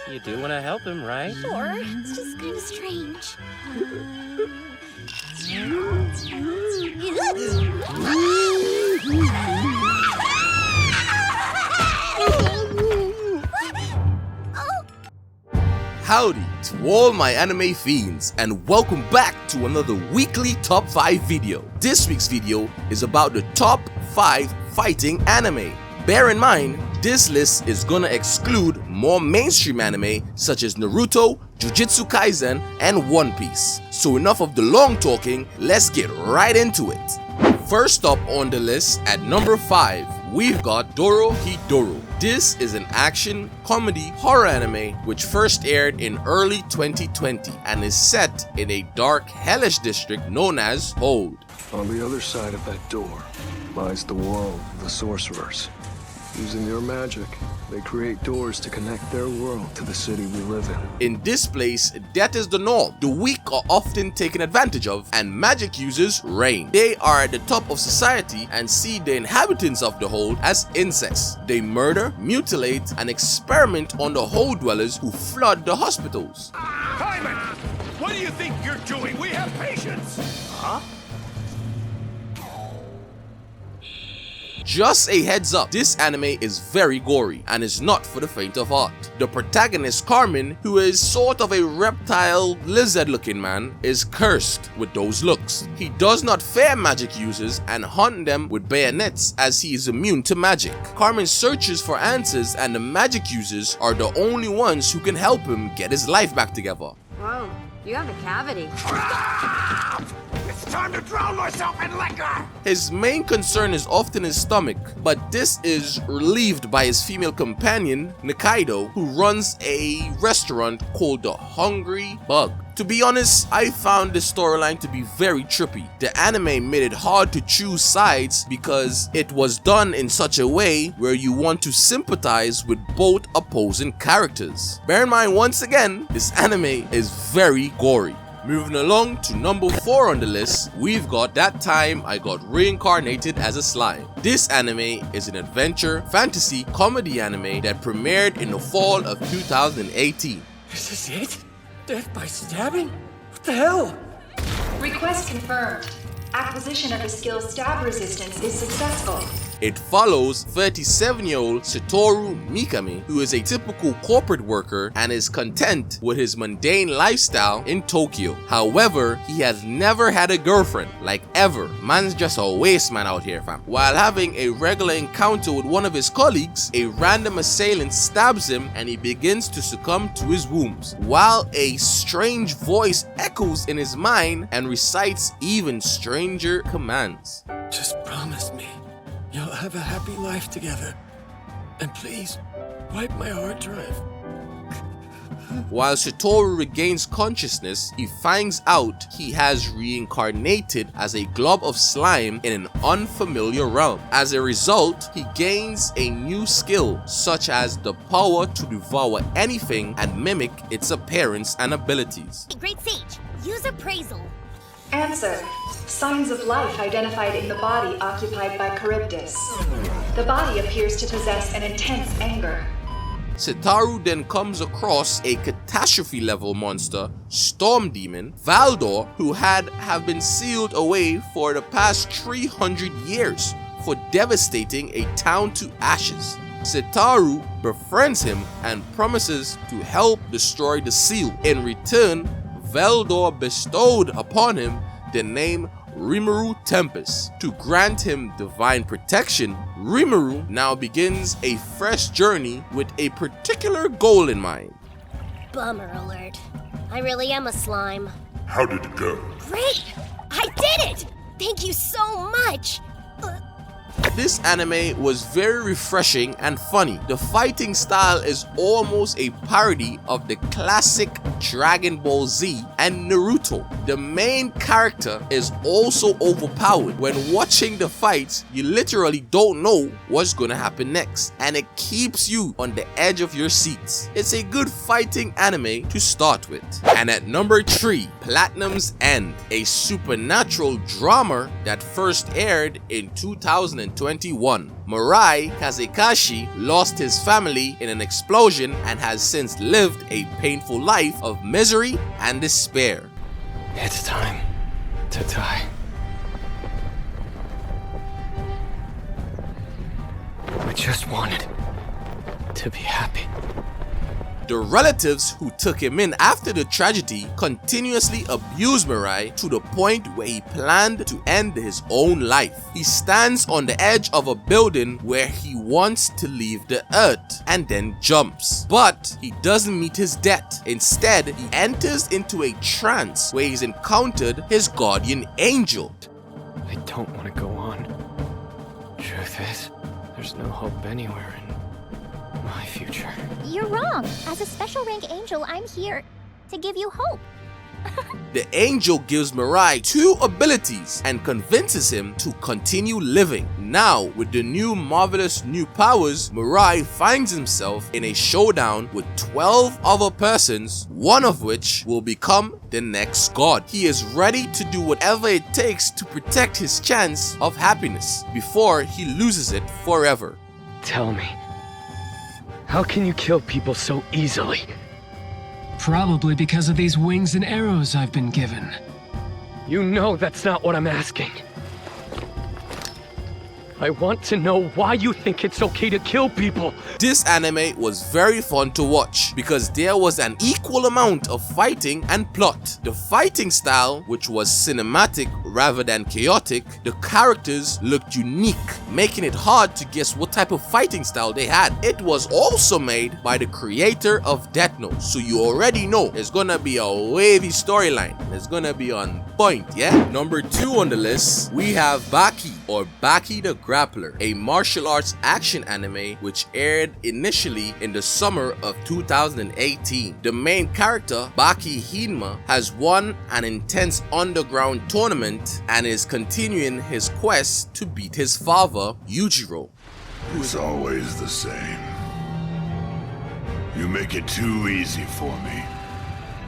You do want to help him, right? Sure, it's just kind of strange. Howdy to all my anime fiends, and welcome back to another weekly top 5 video. This week's video is about the top 5 fighting anime. Bear in mind, this list is gonna exclude more mainstream anime such as Naruto, Jujitsu Kaisen, and One Piece. So enough of the long talking, let's get right into it. First up on the list at number 5, we've got Dorohedoro. This is an action, comedy, horror anime which first aired in early 2020 and is set in a dark, hellish district known as Hold. On the other side of that door lies the world of the sorcerers. Using their magic, they create doors to connect their world to the city we live in. In this place, death is the norm. The weak are often taken advantage of, and magic users reign. They are at the top of society and see the inhabitants of the Hold as insects. They murder, mutilate, and experiment on the Hold dwellers who flood the hospitals. Hyman! What do you think you're doing? We have patience! Huh? Just a heads up, this anime is very gory and is not for the faint of heart. The protagonist Carmen, who is sort of a reptile lizard looking man, is cursed with those looks. He does not fear magic users and hunt them with bayonets as he is immune to magic. Carmen searches for answers and the magic users are the only ones who can help him get his life back together. Whoa, you have a cavity. It's time to drown myself in liquor! His main concern is often his stomach, but this is relieved by his female companion, Nikaido, who runs a restaurant called the Hungry Bug. To be honest, I found this storyline to be very trippy. The anime made it hard to choose sides because it was done in such a way where you want to sympathize with both opposing characters. Bear in mind, once again, this anime is very gory. Moving along to number 4 on the list, we've got That Time I Got Reincarnated as a Slime. This anime is an adventure, fantasy, comedy anime that premiered in the fall of 2018. Is this it? Death by stabbing? What the hell? Request confirmed. Acquisition of the skill stab resistance is successful. It follows 37-year-old Satoru Mikami, who is a typical corporate worker and is content with his mundane lifestyle in Tokyo. However, he has never had a girlfriend, like ever. Man's just a waste man out here, fam. While having a regular encounter with one of his colleagues, a random assailant stabs him and he begins to succumb to his wounds, while a strange voice echoes in his mind and recites even stranger commands. Just promise me you'll have a happy life together. And please, wipe my hard drive. While Satoru regains consciousness, he finds out he has reincarnated as a glob of slime in an unfamiliar realm. As a result, he gains a new skill, such as the power to devour anything and mimic its appearance and abilities. Great Sage, use appraisal. Answer. Signs of life identified in the body occupied by Charybdis. The body appears to possess an intense anger. Satoru then comes across a catastrophe-level monster, Storm Demon, Valdor, who have been sealed away for the past 300 years for devastating a town to ashes. Satoru befriends him and promises to help destroy the seal. In return, Valdor bestowed upon him the name Rimuru Tempest. To grant him divine protection, Rimuru now begins a fresh journey with a particular goal in mind. Bummer alert. I really am a slime. How did it go? Great! I did it! Thank you so much! This anime was very refreshing and funny. The fighting style is almost a parody of the classic Dragon Ball Z and Naruto. The main character is also overpowered. When watching the fights, you literally don't know what's gonna happen next, and it keeps you on the edge of your seats. It's a good fighting anime to start with. And at number 3, Platinum's End, a supernatural drama that first aired in 2021. Mirai Kazekashi lost his family in an explosion and has since lived a painful life of misery and despair. It's time to die. I just wanted to be happy. The relatives who took him in after the tragedy continuously abused Mirai to the point where he planned to end his own life. He stands on the edge of a building where he wants to leave the earth and then jumps. But he doesn't meet his death. Instead, he enters into a trance where he's encountered his guardian angel. I don't want to go on. Truth is, there's no hope anywhere in my future. You're wrong. As a special rank angel, I'm here to give you hope. The angel gives Mirai 2 abilities and convinces him to continue living. Now, with the new marvelous new powers, Mirai finds himself in a showdown with 12 other persons, one of which will become the next god. He is ready to do whatever it takes to protect his chance of happiness before he loses it forever. Tell me, how can you kill people so easily? Probably because of these wings and arrows I've been given. You know that's not what I'm asking. I want to know why you think it's okay to kill people. This anime was very fun to watch because there was an equal amount of fighting and plot. The fighting style, which was cinematic rather than chaotic, the characters looked unique, making it hard to guess what type of fighting style they had. It was also made by the creator of Death Note, so you already know there's gonna be a wavy storyline. It's gonna be on point, yeah? Number 2 on the list, we have Baki, or Baki the Grappler, a martial arts action anime which aired initially in the summer of 2018. The main character, Baki Hinma, has won an intense underground tournament and is continuing his quest to beat his father, Yujiro. It's always the same. You make it too easy for me.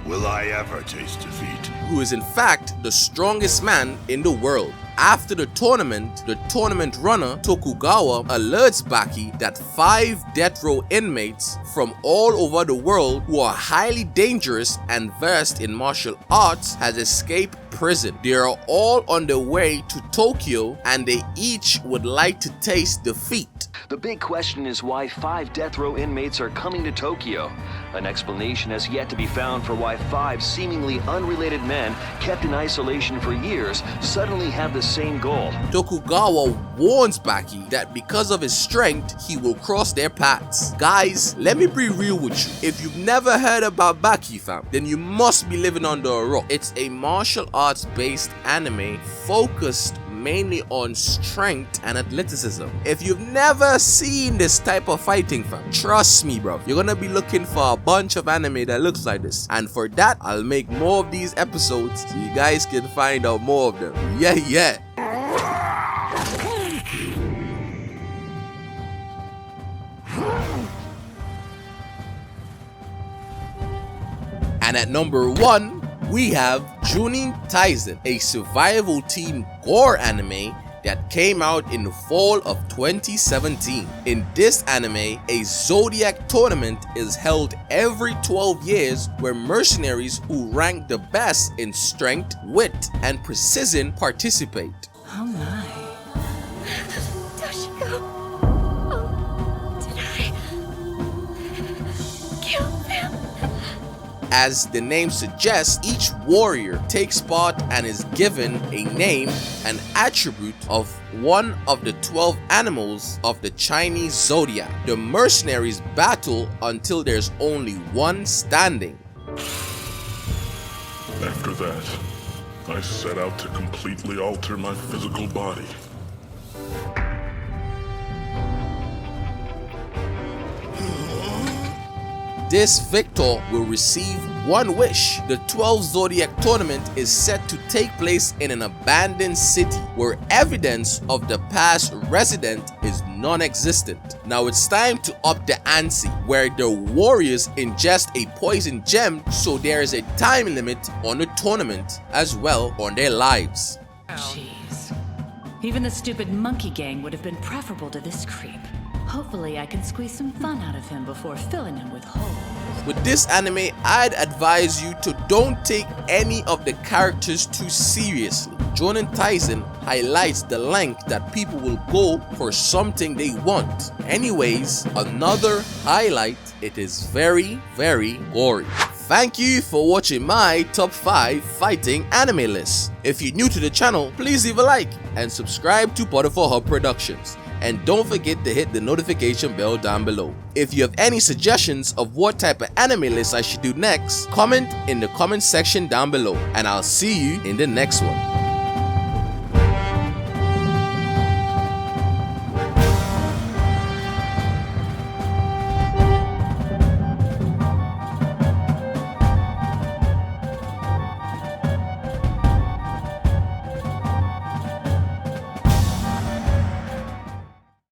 Will I ever taste defeat? Who is in fact the strongest man in the world. After the tournament runner Tokugawa alerts Baki that 5 death row inmates from all over the world who are highly dangerous and versed in martial arts has escaped prison. They are all on their way to Tokyo and they each would like to taste defeat. The big question is why 5 death row inmates are coming to Tokyo. An explanation has yet to be found for why 5 seemingly unrelated men kept in isolation for years suddenly have the same goal. Tokugawa warns Baki that because of his strength, he will cross their paths. Guys, let me be real with you. If you've never heard about Baki, fam, then you must be living under a rock. It's a martial arts based anime focused mainly on strength and athleticism. If you've never seen this type of fighting, fam, trust me, bro, you're gonna be looking for a bunch of anime that looks like this. And for that, I'll make more of these episodes so you guys can find out more of them. Yeah. And at number 1, we have Juuni Taisen, a survival team gore anime that came out in the fall of 2017. In this anime, a zodiac tournament is held every 12 years where mercenaries who rank the best in strength, wit, and precision participate. Oh my. Toshiko. Oh, did I kill them? As the name suggests, each warrior takes part and is given a name, an attribute of one of the 12 animals of the Chinese zodiac. The mercenaries battle until there's only one standing. After that, I set out to completely alter my physical body. This victor will receive one wish. The 12 Zodiac tournament is set to take place in an abandoned city where evidence of the past resident is non-existent. Now it's time to up the ante, where the warriors ingest a poison gem, so there is a time limit on the tournament as well on their lives. Jeez. Even the stupid monkey gang would have been preferable to this creep. Hopefully I can squeeze some fun out of him before filling him with holes. With this anime, I'd advise you to don't take any of the characters too seriously. Juuni Taisen highlights the length that people will go for something they want. Anyways, another highlight, it is very, very gory. Thank you for watching my top 5 fighting anime list. If you're new to the channel, please leave a like and subscribe to PotophorHub Productions. And don't forget to hit the notification bell down below. If you have any suggestions of what type of anime list I should do next, comment in the comment section down below, and I'll see you in the next one.